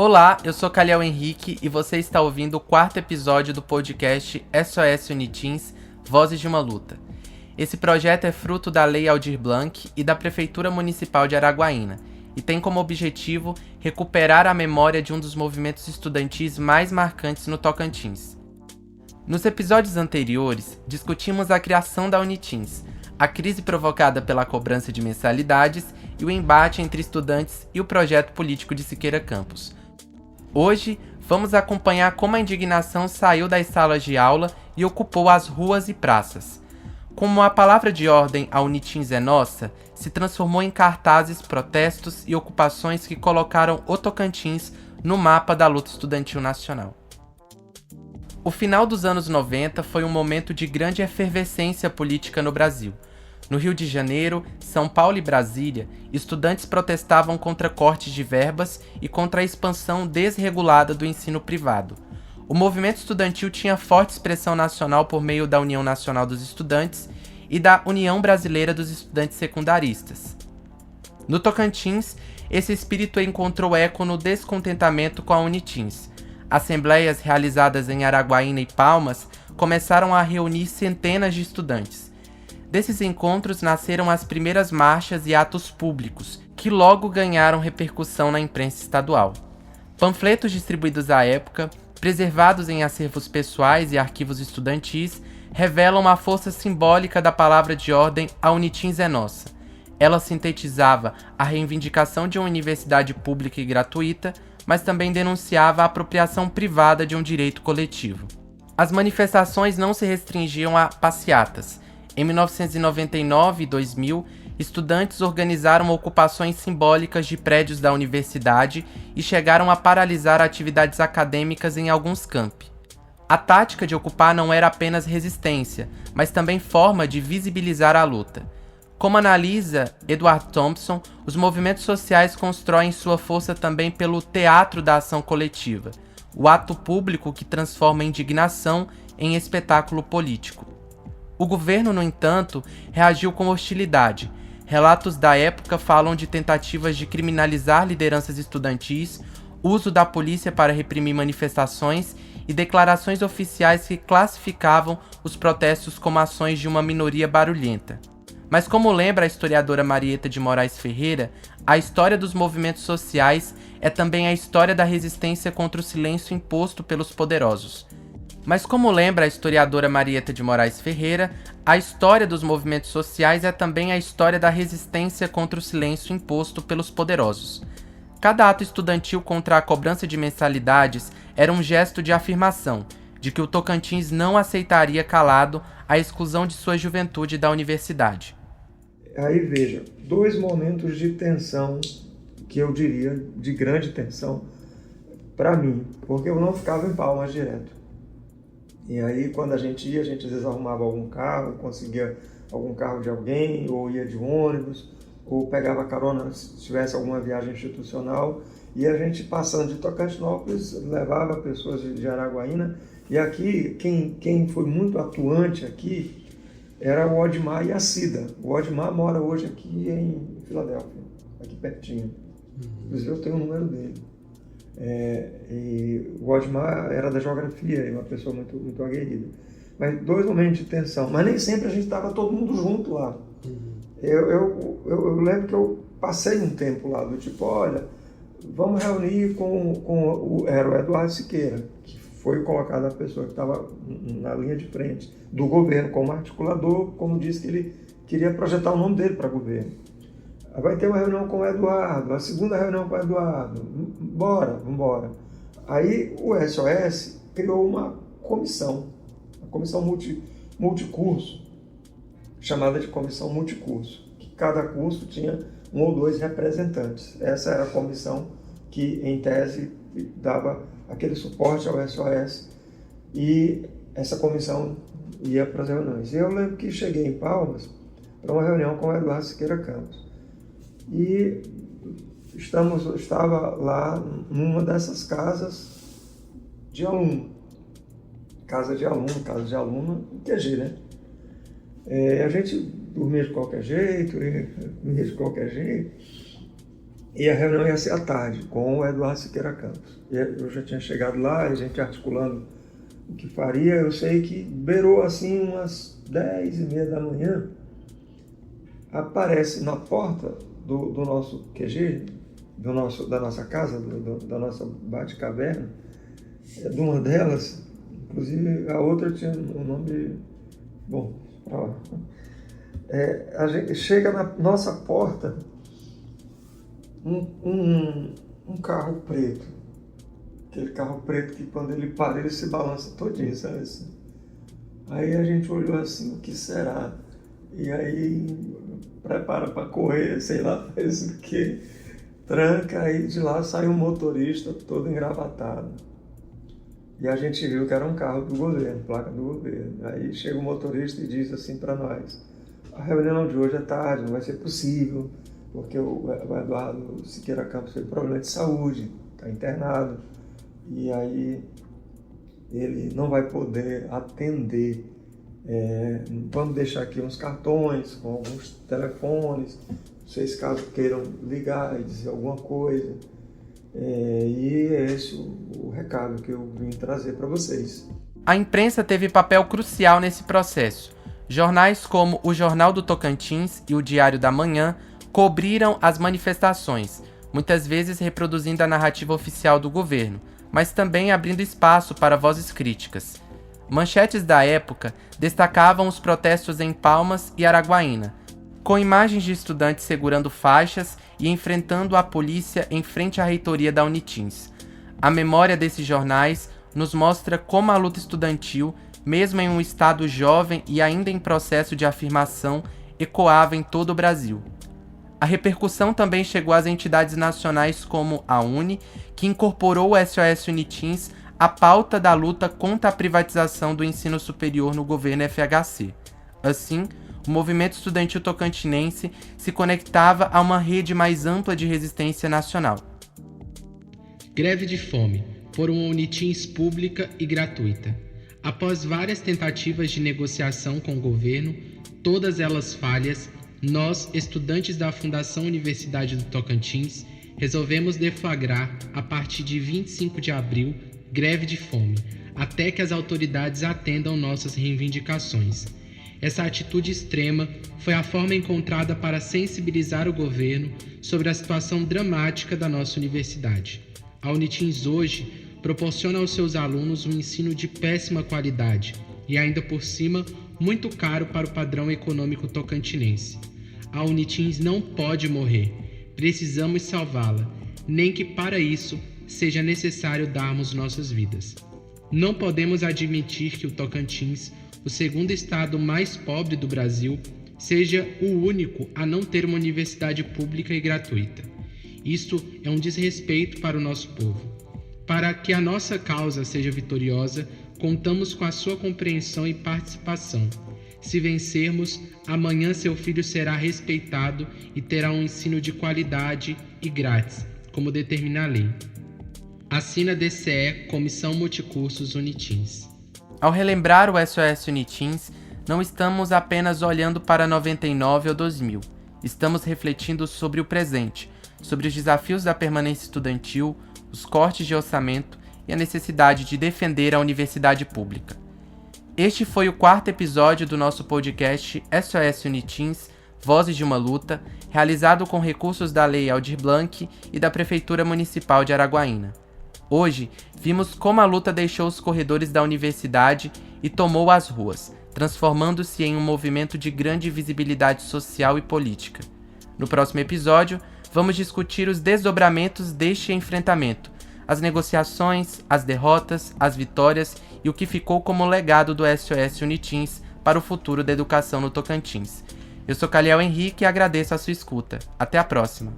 Olá, eu sou Caliel Henrique e você está ouvindo o quarto episódio do podcast SOS Uniteens, Vozes de uma Luta. Esse projeto é fruto da Lei Aldir Blanc e da Prefeitura Municipal de Araguaína e tem como objetivo recuperar a memória de um dos movimentos estudantis mais marcantes no Tocantins. Nos episódios anteriores, discutimos a criação da Uniteens, a crise provocada pela cobrança de mensalidades e o embate entre estudantes e o projeto político de Siqueira Campos. Hoje, vamos acompanhar como a indignação saiu das salas de aula e ocupou as ruas e praças. Como a palavra de ordem "A Uniteens é nossa" se transformou em cartazes, protestos e ocupações que colocaram o Tocantins no mapa da luta estudantil nacional. O final dos anos 90 foi um momento de grande efervescência política no Brasil. No Rio de Janeiro, São Paulo e Brasília, estudantes protestavam contra cortes de verbas e contra a expansão desregulada do ensino privado. O movimento estudantil tinha forte expressão nacional por meio da União Nacional dos Estudantes e da União Brasileira dos Estudantes Secundaristas. No Tocantins, esse espírito encontrou eco no descontentamento com a Uniteens. Assembleias realizadas em Araguaína e Palmas começaram a reunir centenas de estudantes. Desses encontros nasceram as primeiras marchas e atos públicos, que logo ganharam repercussão na imprensa estadual. Panfletos distribuídos à época, preservados em acervos pessoais e arquivos estudantis, revelam a força simbólica da palavra de ordem "A Uniteens é nossa". Ela sintetizava a reivindicação de uma universidade pública e gratuita, mas também denunciava a apropriação privada de um direito coletivo. As manifestações não se restringiam a passeatas. Em 1999 e 2000, estudantes organizaram ocupações simbólicas de prédios da universidade e chegaram a paralisar atividades acadêmicas em alguns campi. A tática de ocupar não era apenas resistência, mas também forma de visibilizar a luta. Como analisa Edward Thompson, os movimentos sociais constroem sua força também pelo teatro da ação coletiva, o ato público que transforma a indignação em espetáculo político. O governo, no entanto, reagiu com hostilidade. Relatos da época falam de tentativas de criminalizar lideranças estudantis, uso da polícia para reprimir manifestações e declarações oficiais que classificavam os protestos como ações de uma minoria barulhenta. Mas como lembra a historiadora Marieta de Moraes Ferreira, a história dos movimentos sociais é também a história da resistência contra o silêncio imposto pelos poderosos. Mas como lembra a historiadora Marieta de Moraes Ferreira, a história dos movimentos sociais é também a história da resistência contra o silêncio imposto pelos poderosos. Cada ato estudantil contra a cobrança de mensalidades era um gesto de afirmação, de que o Tocantins não aceitaria calado a exclusão de sua juventude da universidade. Aí veja, dois momentos de tensão, que eu diria de grande tensão para mim, porque eu não ficava em Palmas direto. E aí, quando a gente ia, a gente às vezes arrumava algum carro, conseguia algum carro de alguém, ou ia de ônibus, ou pegava carona se tivesse alguma viagem institucional. E a gente, passando de Tocantinópolis, levava pessoas de Araguaína. E aqui, quem foi muito atuante aqui era o Odmar e a Cida. O Odmar mora hoje aqui em Filadélfia, aqui pertinho. Inclusive, eu tenho o número dele. E o Odmar era da geografia, uma pessoa muito aguerrida. Mas dois momentos de tensão, mas nem sempre a gente estava todo mundo junto lá. Eu lembro que eu passei um tempo lá, do tipo, olha, vamos reunir era o Eduardo Siqueira, que foi colocado a pessoa que estava na linha de frente do governo como articulador, como disse que ele queria projetar o nome dele para governo. Vai ter uma reunião com o Eduardo, a segunda reunião com o Eduardo, vamos embora. Aí o SOS criou uma comissão multicurso, chamada de comissão multicurso, que cada curso tinha um ou dois representantes. Essa era a comissão que, em tese, dava aquele suporte ao SOS, e essa comissão ia para as reuniões. E eu lembro que cheguei em Palmas para uma reunião com o Eduardo Siqueira Campos. E estava lá numa dessas casas de aluno. Casa de aluno, QG, né? A gente dormia de qualquer jeito, comia de qualquer jeito. E a reunião ia ser à tarde, com o Eduardo Siqueira Campos. E eu já tinha chegado lá, a gente articulando o que faria. Eu sei que beirou assim umas 10h30 da manhã, aparece na porta do nosso QG, da nossa casa, da nossa Bate-Caverna, de uma delas, inclusive a outra tinha o nome... Bom, pra lá. A gente chega na nossa porta um carro preto. Aquele carro preto que quando ele para, ele se balança todinho, sabe assim? Aí a gente olhou assim, o que será? E aí prepara para correr, sei lá, faz o quê? Tranca, aí de lá sai um motorista todo engravatado. E a gente viu que era um carro do governo, placa do governo. Aí chega o motorista e diz assim para nós: a reunião de hoje é tarde, não vai ser possível, porque o Eduardo Siqueira Campos teve problema de saúde, está internado, e aí ele não vai poder atender. Vamos deixar aqui uns cartões com alguns telefones, vocês caso queiram ligar e dizer alguma coisa. E é esse o recado que eu vim trazer para vocês. A imprensa teve papel crucial nesse processo. Jornais como o Jornal do Tocantins e o Diário da Manhã cobriram as manifestações, muitas vezes reproduzindo a narrativa oficial do governo, mas também abrindo espaço para vozes críticas. Manchetes da época destacavam os protestos em Palmas e Araguaína, com imagens de estudantes segurando faixas e enfrentando a polícia em frente à reitoria da Unitins. A memória desses jornais nos mostra como a luta estudantil, mesmo em um estado jovem e ainda em processo de afirmação, ecoava em todo o Brasil. A repercussão também chegou às entidades nacionais como a UNE, que incorporou o SOS Unitins à pauta da luta contra a privatização do ensino superior no governo FHC. Assim, o movimento estudantil tocantinense se conectava a uma rede mais ampla de resistência nacional. Greve de fome por uma Unitins pública e gratuita. Após várias tentativas de negociação com o governo, todas elas falhas, nós, estudantes da Fundação Universidade do Tocantins, resolvemos deflagrar, a partir de 25 de abril, greve de fome, até que as autoridades atendam nossas reivindicações. Essa atitude extrema foi a forma encontrada para sensibilizar o governo sobre a situação dramática da nossa universidade. A Unitins hoje proporciona aos seus alunos um ensino de péssima qualidade e ainda por cima muito caro para o padrão econômico tocantinense. A Unitins não pode morrer, precisamos salvá-la, nem que para isso seja necessário darmos nossas vidas. Não podemos admitir que o Tocantins, o segundo estado mais pobre do Brasil, seja o único a não ter uma universidade pública e gratuita. Isto é um desrespeito para o nosso povo. Para que a nossa causa seja vitoriosa, contamos com a sua compreensão e participação. Se vencermos, amanhã seu filho será respeitado e terá um ensino de qualidade e grátis, como determina a lei. Assina DCE Comissão Multicursos Unitins. Ao relembrar o SOS Unitins, não estamos apenas olhando para 99 ou 2000. Estamos refletindo sobre o presente, sobre os desafios da permanência estudantil, os cortes de orçamento e a necessidade de defender a universidade pública. Este foi o 4º episódio do nosso podcast SOS Unitins, Vozes de uma Luta, realizado com recursos da Lei Aldir Blanc e da Prefeitura Municipal de Araguaína. Hoje, vimos como a luta deixou os corredores da universidade e tomou as ruas, transformando-se em um movimento de grande visibilidade social e política. No próximo episódio, vamos discutir os desdobramentos deste enfrentamento, as negociações, as derrotas, as vitórias e o que ficou como legado do SOS Unitins para o futuro da educação no Tocantins. Eu sou Caliel Henrique e agradeço a sua escuta. Até a próxima!